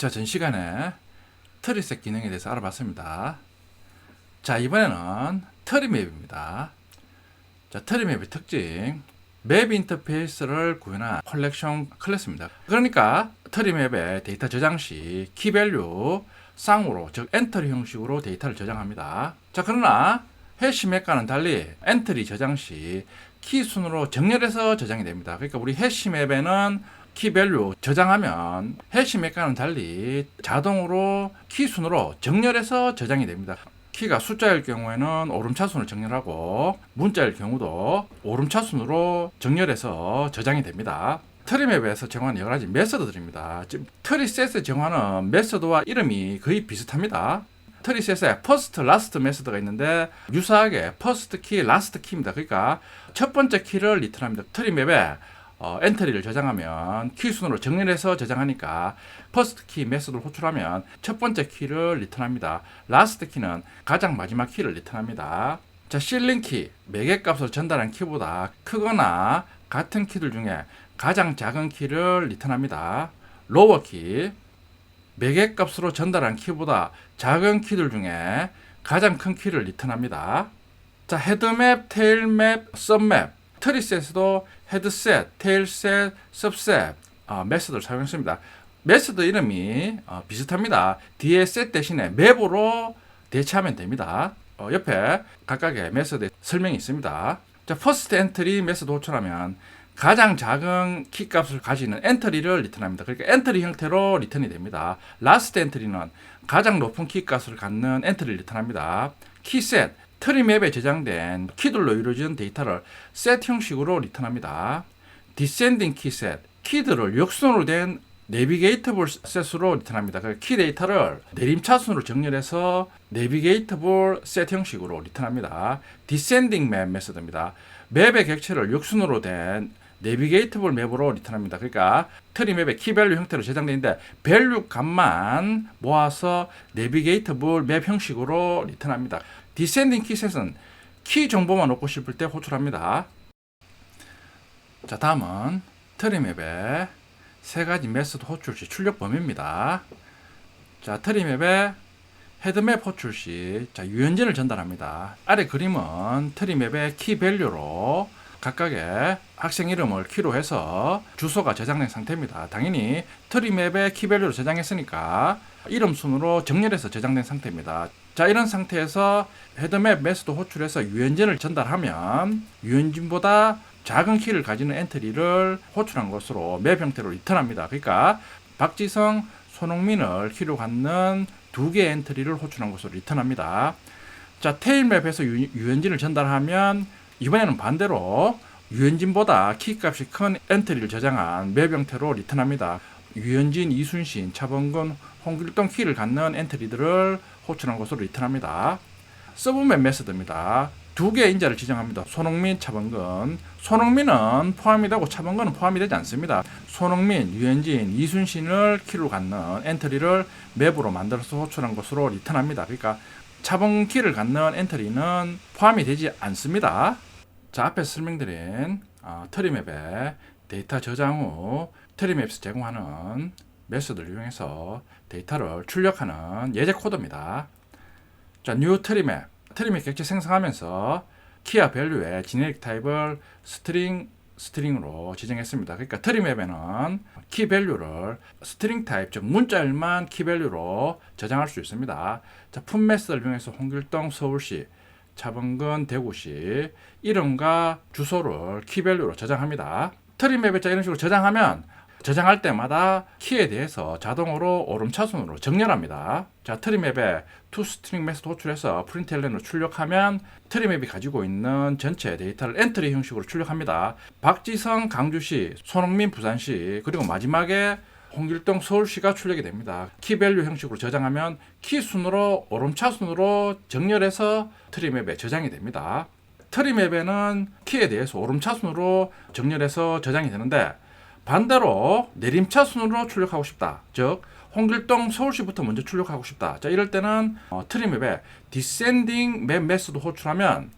자, 전 시간에 트리셋 기능에 대해서 알아봤습니다. 자, 이번에는 트리맵입니다. 자, 트리맵의 특징, 맵 인터페이스를 구현한 컬렉션 클래스입니다. 그러니까 트리맵의 데이터 저장 시 키밸류 쌍으로, 즉 엔트리 형식으로 데이터를 저장합니다. 자, 그러나 해시맵과는 달리 엔트리 저장 시 키 순으로 정렬해서 저장이 됩니다. 그러니까 우리 해시맵에는 키밸류 저장하면 해시맵과는 달리 자동으로 키 순으로 정렬해서 저장이 됩니다. 키가 숫자일 경우에는 오름차순으로 정렬하고 문자일 경우도 오름차순으로 정렬해서 저장이 됩니다. 트리맵에서 정하는 여러 가지 메서드들입니다. 지금 트리셋에 정하는 메서드와 이름이 거의 비슷합니다. 트리셋에 퍼스트, 라스트 메서드가 있는데 유사하게 퍼스트 키, 라스트 키입니다. 그러니까 첫 번째 키를 리턴합니다. 트리맵에 엔트리를 저장하면 키 순으로 정렬해서 저장하니까 퍼스트 키 메소드를 호출하면 첫 번째 키를 리턴합니다. 라스트 키는 가장 마지막 키를 리턴합니다. 자, 실링 키, 매개 값으로 전달한 키보다 크거나 같은 키들 중에 가장 작은 키를 리턴합니다. 로워 키, 매개 값으로 전달한 키보다 작은 키들 중에 가장 큰 키를 리턴합니다. 자, 헤드맵, 테일맵, 썸맵, 트리셋에도 헤드셋, 테일셋, 섭셋 메서드를 사용했습니다. 메서드 이름이 비슷합니다. 뒤에 셋 대신에 맵으로 대체하면 됩니다. 옆에 각각의 메서드의 설명이 있습니다. 자, 퍼스트 엔트리 메서드 호출하면 가장 작은 키 값을 가지는 엔트리를 리턴합니다. 그러니까 엔트리 형태로 리턴이 됩니다. 라스트 엔트리는 가장 높은 키 값을 갖는 엔트리를 리턴합니다. 키셋, 트리맵에 저장된 키들로 이루어진 데이터를 셋 형식으로 리턴합니다. 디센딩 키셋, 키들을 역순으로 된 내비게이터블 셋으로 리턴합니다. 키 데이터를 내림차순으로 정렬해서 내비게이터블 셋 형식으로 리턴합니다. 디센딩 맵 메서드입니다. 맵의 객체를 역순으로 된 내비게이터블 맵으로 리턴합니다. 그러니까 트리맵의 키밸류 형태로 저장되어 있는데 밸류 값만 모아서 내비게이터블 맵 형식으로 리턴합니다. 디센딩 키셋은 키 정보만 얻고 싶을 때 호출합니다. 자, 다음은 트리맵의 세 가지 메소드 호출 시 출력 범위입니다. 자, 트리맵의 헤드맵 호출 시 유연진을 전달합니다. 아래 그림은 트리맵의 키밸류로 각각의 학생 이름을 키로 해서 주소가 저장된 상태입니다. 당연히 트리맵의 키밸류로 저장했으니까 이름 순으로 정렬해서 저장된 상태입니다. 자, 이런 상태에서 헤드맵 메소드 호출해서 유연진을 전달하면 유연진보다 작은 키를 가지는 엔트리를 호출한 것으로 맵 형태로 리턴합니다. 그러니까 박지성, 손흥민을 키로 갖는 두 개의 엔트리를 호출한 것으로 리턴합니다. 자, 테일맵에서 유연진을 전달하면 이번에는 반대로 유연진보다 키값이 큰 엔트리를 저장한 맵 형태로 리턴합니다. 유연진, 이순신, 차범근, 홍길동 키를 갖는 엔트리들을 호출한 것으로 리턴합니다. 서브맵 메서드입니다. 두 개의 인자를 지정합니다. 손흥민, 차범근. 손흥민은 포함이 되고 차범근은 포함이 되지 않습니다. 손흥민, 유현진, 이순신을 키로 갖는 엔트리를 맵으로 만들어서 호출한 것으로 리턴합니다. 그러니까 차범근 키를 갖는 엔트리는 포함이 되지 않습니다. 자, 앞에서 설명드린 트리맵의 데이터 저장 후 트리맵에서 제공하는 메소드를 이용해서 데이터를 출력하는 예제 코드입니다. 자, new 트리맵. 트리맵 객체 생성하면서 키와 밸류의 지네릭 타입을 스트링으로 지정했습니다. 그러니까 트리맵에는 키 밸류를 스트링 타입, 즉 문자열만 키 밸류로 저장할 수 있습니다. 자, 품 메서드를 이용해서 홍길동 서울시, 차범근 대구시 이름과 주소를 키 밸류로 저장합니다. 트리맵에 이런 식으로 저장하면 저장할 때마다 키에 대해서 자동으로 오름차순으로 정렬합니다. 자, 트리맵에 toString 메소드 호출해서 println으로 출력하면 트리맵이 가지고 있는 전체 데이터를 엔트리 형식으로 출력합니다. 박지성 강주시, 손흥민 부산시, 그리고 마지막에 홍길동 서울시가 출력이 됩니다. 키밸류 형식으로 저장하면 키 순으로 오름차순으로 정렬해서 트리맵에 저장이 됩니다. 트리맵에는 키에 대해서 오름차순으로 정렬해서 저장이 되는데 반대로 내림차순으로 출력하고 싶다. 즉 홍길동 서울시부터 먼저 출력하고 싶다. 자, 이럴 때는 트리맵에 디센딩 맵 메소드 호출하면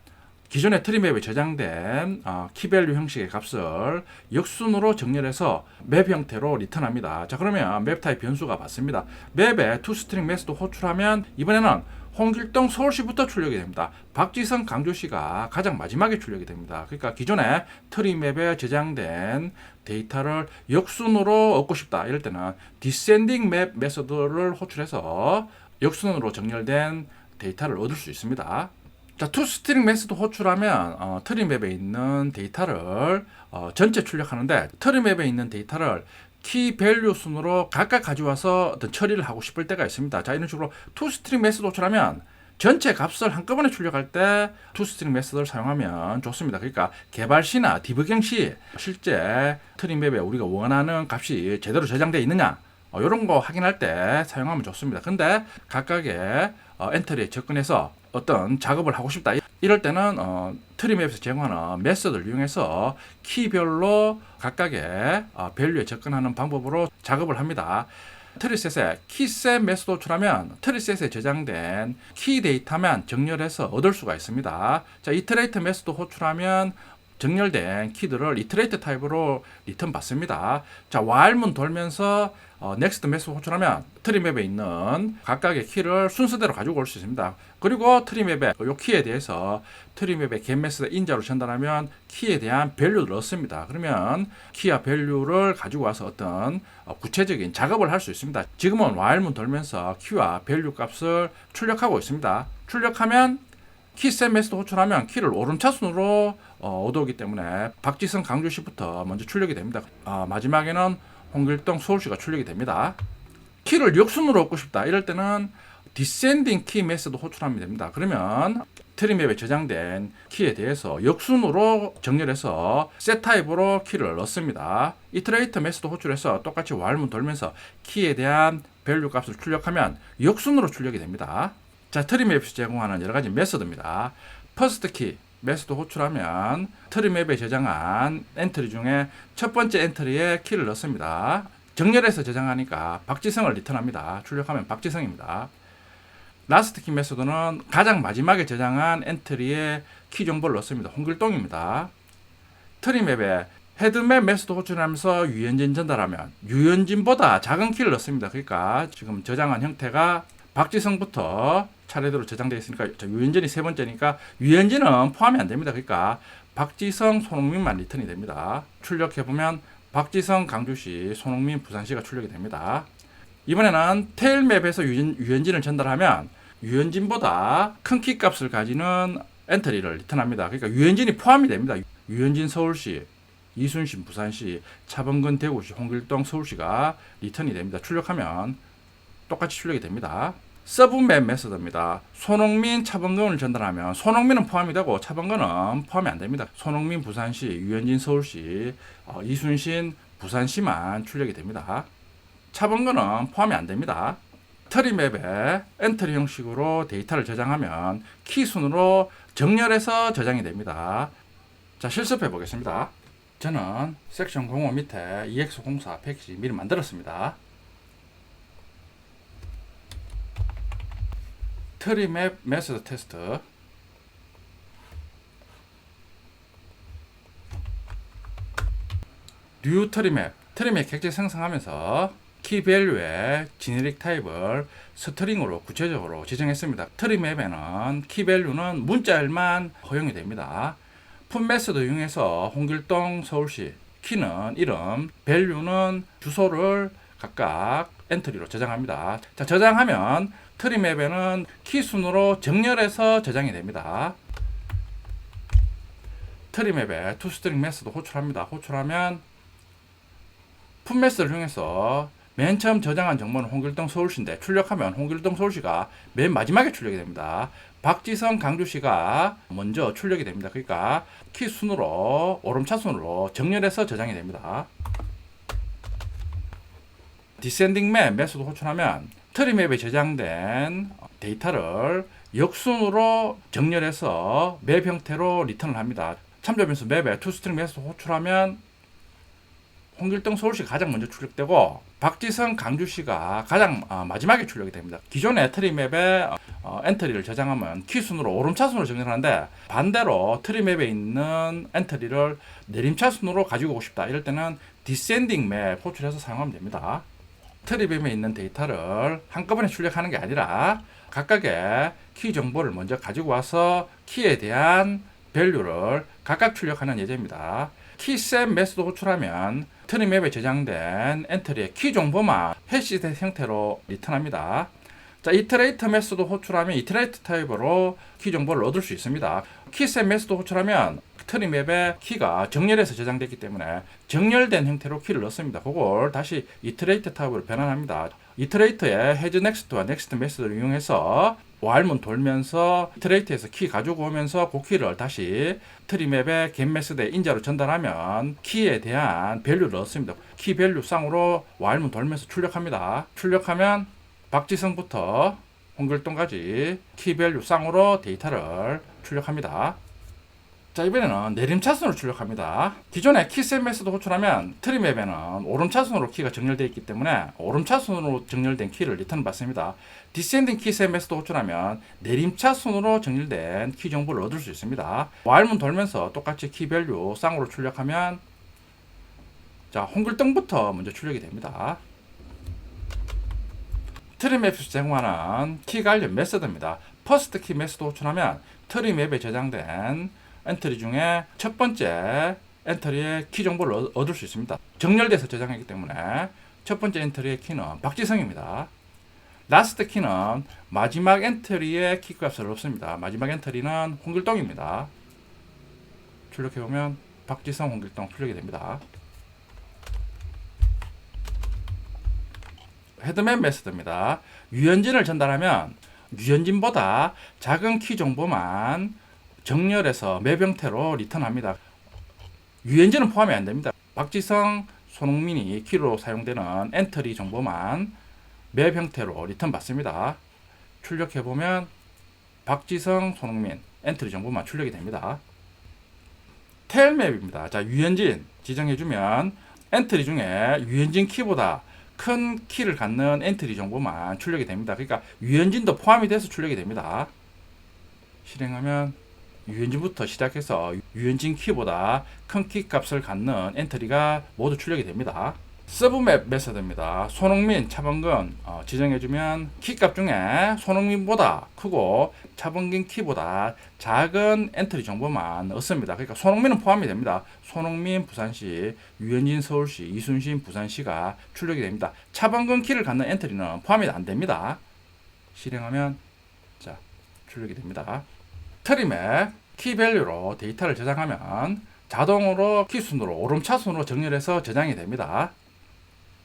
기존의 트리맵에 저장된 키밸류 형식의 값을 역순으로 정렬해서 맵 형태로 리턴합니다. 자, 그러면 맵 타입 변수가 받습니다. 맵에 toString 메소드 호출하면 이번에는 홍길동 서울시부터 출력이 됩니다. 박지성 강조시가 가장 마지막에 출력이 됩니다. 그러니까 기존에 트리맵에 저장된 데이터를 역순으로 얻고 싶다. 이럴 때는 descending map 메소드를 호출해서 역순으로 정렬된 데이터를 얻을 수 있습니다. 자, toString 메소드 호출하면 트리맵에 있는 데이터를 전체 출력하는데, 트리맵에 있는 데이터를 키 밸류 순으로 각각 가져와서 어떤 처리를 하고 싶을 때가 있습니다. 자, 이런 식으로 toString 메소드 호출하면 전체 값을 한꺼번에 출력할 때 toString 메소드를 사용하면 좋습니다. 그러니까 개발 시나 디버깅 시 실제 트리맵에 우리가 원하는 값이 제대로 저장되어 있느냐, 이런 거 확인할 때 사용하면 좋습니다. 근데 각각의 엔트리에 접근해서 어떤 작업을 하고 싶다. 이럴 때는 트리맵에서 제공하는 메소드를 이용해서 키별로 각각의 밸류에 접근하는 방법으로 작업을 합니다. 트리셋에 키셋 메소드 호출하면 트리셋에 저장된 키 데이터만 정렬해서 얻을 수가 있습니다. 자, 이터레이트 메소드 호출하면 정렬된 키들을 이터레이트 타입으로 리턴 받습니다. 자, while문 돌면서 next 메소드 호출하면 트리맵에 있는 각각의 키를 순서대로 가지고 올 수 있습니다. 그리고 트리맵에 이 키에 대해서 트리맵의 get 메소드 인자로 전달하면 키에 대한 밸류를 얻습니다. 그러면 키와 밸류를 가지고 와서 어떤 구체적인 작업을 할 수 있습니다. 지금은 while문 돌면서 키와 밸류 값을 출력하고 있습니다. 출력하면 키셋 메소드 호출하면 키를 오름차순으로 얻어오기 때문에 박지성 강조시부터 먼저 출력이 됩니다. 마지막에는 홍길동 서울시가 출력이 됩니다. 키를 역순으로 얻고 싶다. 이럴 때는 descending key 메소드 호출하면 됩니다. 그러면 트리맵에 저장된 키에 대해서 역순으로 정렬해서 set 타입으로 키를 넣습니다. iterate 메소드 호출해서 똑같이 while문 돌면서 키에 대한 밸류 값을 출력하면 역순으로 출력이 됩니다. 자, 트리맵에서 제공하는 여러 가지 메소드입니다. first key 메소드 호출하면 트리맵에 저장한 엔트리 중에 첫 번째 엔트리에 키를 넣습니다. 정렬해서 저장하니까 박지성을 리턴합니다. 출력하면 박지성입니다. last key 메소드는 가장 마지막에 저장한 엔트리에 키 정보를 넣습니다. 홍길동입니다. 트리맵에 헤드맵 메소드 호출하면서 유연진 전달하면 유연진보다 작은 키를 넣습니다. 그러니까 지금 저장한 형태가 박지성부터 차례대로 저장되어 있으니까 유연진이 세 번째니까 유연진은 포함이 안 됩니다. 그러니까 박지성, 손흥민만 리턴이 됩니다. 출력해보면 박지성, 강주시, 손흥민, 부산시가 출력이 됩니다. 이번에는 테일맵에서 유연진을 전달하면 유연진보다 큰 키 값을 가지는 엔트리를 리턴합니다. 그러니까 유연진이 포함이 됩니다. 유연진 서울시, 이순신 부산시, 차범근 대구시, 홍길동 서울시가 리턴이 됩니다. 출력하면 똑같이 출력이 됩니다. 서브맵 메소드입니다. 손흥민, 차범근을 전달하면 손흥민은 포함이 되고 차범근은 포함이 안 됩니다. 손흥민 부산시, 유현진 서울시, 이순신 부산시만 출력이 됩니다. 차범근은 포함이 안 됩니다. 트리맵에 엔트리 형식으로 데이터를 저장하면 키 순으로 정렬해서 저장이 됩니다. 자, 실습해 보겠습니다. 저는 섹션 05 밑에 EX04 패키지 미리 만들었습니다. 트리맵 메소드 테스트, 뉴 트리맵 객체 생성하면서 키 밸류의 지네릭 타입을 스트링으로 구체적으로 지정했습니다. 트리맵에는 키 밸류는 문자열만 허용이 됩니다. 풋 메소드 이용해서 홍길동 서울시 키는 이름, 밸류는 주소를 각각 엔트리로 저장합니다. 자, 저장하면 트리맵에는 키 순으로 정렬해서 저장이 됩니다. 트리맵에 toString 메소드 호출합니다. 호출하면 풋 메소드를 이용해서 맨 처음 저장한 정보는 홍길동 서울시인데 출력하면 홍길동 서울시가 맨 마지막에 출력이 됩니다. 박지성 강주시가 먼저 출력이 됩니다. 그러니까 키 순으로 오름차순으로 정렬해서 저장이 됩니다. descending map 메소드 호출하면 트리맵에 저장된 데이터를 역순으로 정렬해서 맵 형태로 리턴을 합니다. 참조 변수 맵에 toString 메소드 호출하면 홍길동 서울시가 가장 먼저 출력되고 박지성 강주시가 가장 마지막에 출력이 됩니다. 기존의 트리맵에 엔트리를 저장하면 키순으로 오름차순으로 정렬하는데 반대로 트리맵에 있는 엔트리를 내림차순으로 가지고 오고 싶다. 이럴 때는 디센딩 맵 호출해서 사용하면 됩니다. 트리맵에 있는 데이터를 한꺼번에 출력하는 게 아니라 각각의 키 정보를 먼저 가지고 와서 키에 대한 밸류를 각각 출력하는 예제입니다. 키셋 메소드 호출하면 트리맵에 저장된 엔트리의 키 정보만 해시된 형태로 리턴합니다. 자, 이터레이터 메소드 호출하면 이터레이터 타입으로 키 정보를 얻을 수 있습니다. 키셋 메소드 호출하면 트리맵에 키가 정렬해서 저장됐기 때문에 정렬된 형태로 키를 넣습니다. 그걸 다시 이터레이터 타입으로 변환합니다. 이터레이터의 헤즈 넥스트와 넥스트 메소드를 이용해서 while문 돌면서 이터레이터에서 키 가지고 오면서 그 키를 다시 트리맵의 get 메소드에 인자로 전달하면 키에 대한 밸류를 얻습니다. 키 밸류 쌍으로 while문 돌면서 출력합니다. 출력하면 박지성부터 홍길동까지 키 밸류 쌍으로 데이터를 출력합니다. 자, 이번에는 내림차순으로 출력합니다. 기존에 키셋 메소드 호출하면 트리맵에는 오름차순으로 키가 정렬되어 있기 때문에 오름차순으로 정렬된 키를 리턴 받습니다. 디센딩 키셋 메소드 호출하면 내림차순으로 정렬된 키 정보를 얻을 수 있습니다. while문 돌면서 똑같이 키 밸류 쌍으로 출력하면 자, 홍길동부터 먼저 출력이 됩니다. 트리맵에서 제공하는 키 관련 메소드입니다. 퍼스트 키 메소드 호출하면 트리맵에 저장된 엔트리 중에 첫 번째 엔트리의 키 정보를 얻을 수 있습니다. 정렬돼서 저장하기 때문에 첫 번째 엔트리의 키는 박지성입니다. 라스트 키는 마지막 엔트리의 키 값을 얻습니다. 마지막 엔트리는 홍길동입니다. 출력해보면 박지성, 홍길동 출력이 됩니다. 헤드맵 메소드입니다. 유현진을 전달하면 유현진보다 작은 키 정보만 정렬해서 맵 형태로 리턴합니다. 유현진은 포함이 안 됩니다. 박지성, 손흥민이 키로 사용되는 엔트리 정보만 맵 형태로 리턴 받습니다. 출력해보면 박지성, 손흥민 엔트리 정보만 출력이 됩니다. 테일맵입니다. 자, 유현진 지정해주면 엔트리 중에 유현진 키보다 큰 키를 갖는 엔트리 정보만 출력이 됩니다. 그러니까 유현진도 포함이 돼서 출력이 됩니다. 실행하면 유현진부터 시작해서 유현진 키보다 큰 키 값을 갖는 엔트리가 모두 출력이 됩니다. 서브맵 메소드입니다. 손흥민, 차범근 지정해주면 키값 중에 손흥민보다 크고 차범근 키보다 작은 엔트리 정보만 얻습니다. 그러니까 손흥민은 포함이 됩니다. 손흥민 부산시, 유현진 서울시, 이순신 부산시가 출력이 됩니다. 차범근 키를 갖는 엔트리는 포함이 안 됩니다. 실행하면 자, 출력이 됩니다. 트리맵 키밸류로 데이터를 저장하면 자동으로 키순으로 오름차순으로 정렬해서 저장이 됩니다.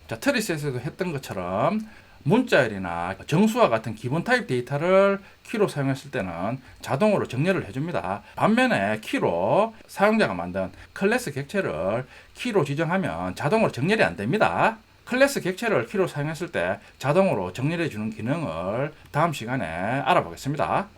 자, 트리셋에도 했던 것처럼 문자열이나 정수와 같은 기본 타입 데이터를 키로 사용했을 때는 자동으로 정렬을 해줍니다. 반면에 키로 사용자가 만든 클래스 객체를 키로 지정하면 자동으로 정렬이 안 됩니다. 클래스 객체를 키로 사용했을 때 자동으로 정렬해 주는 기능을 다음 시간에 알아보겠습니다.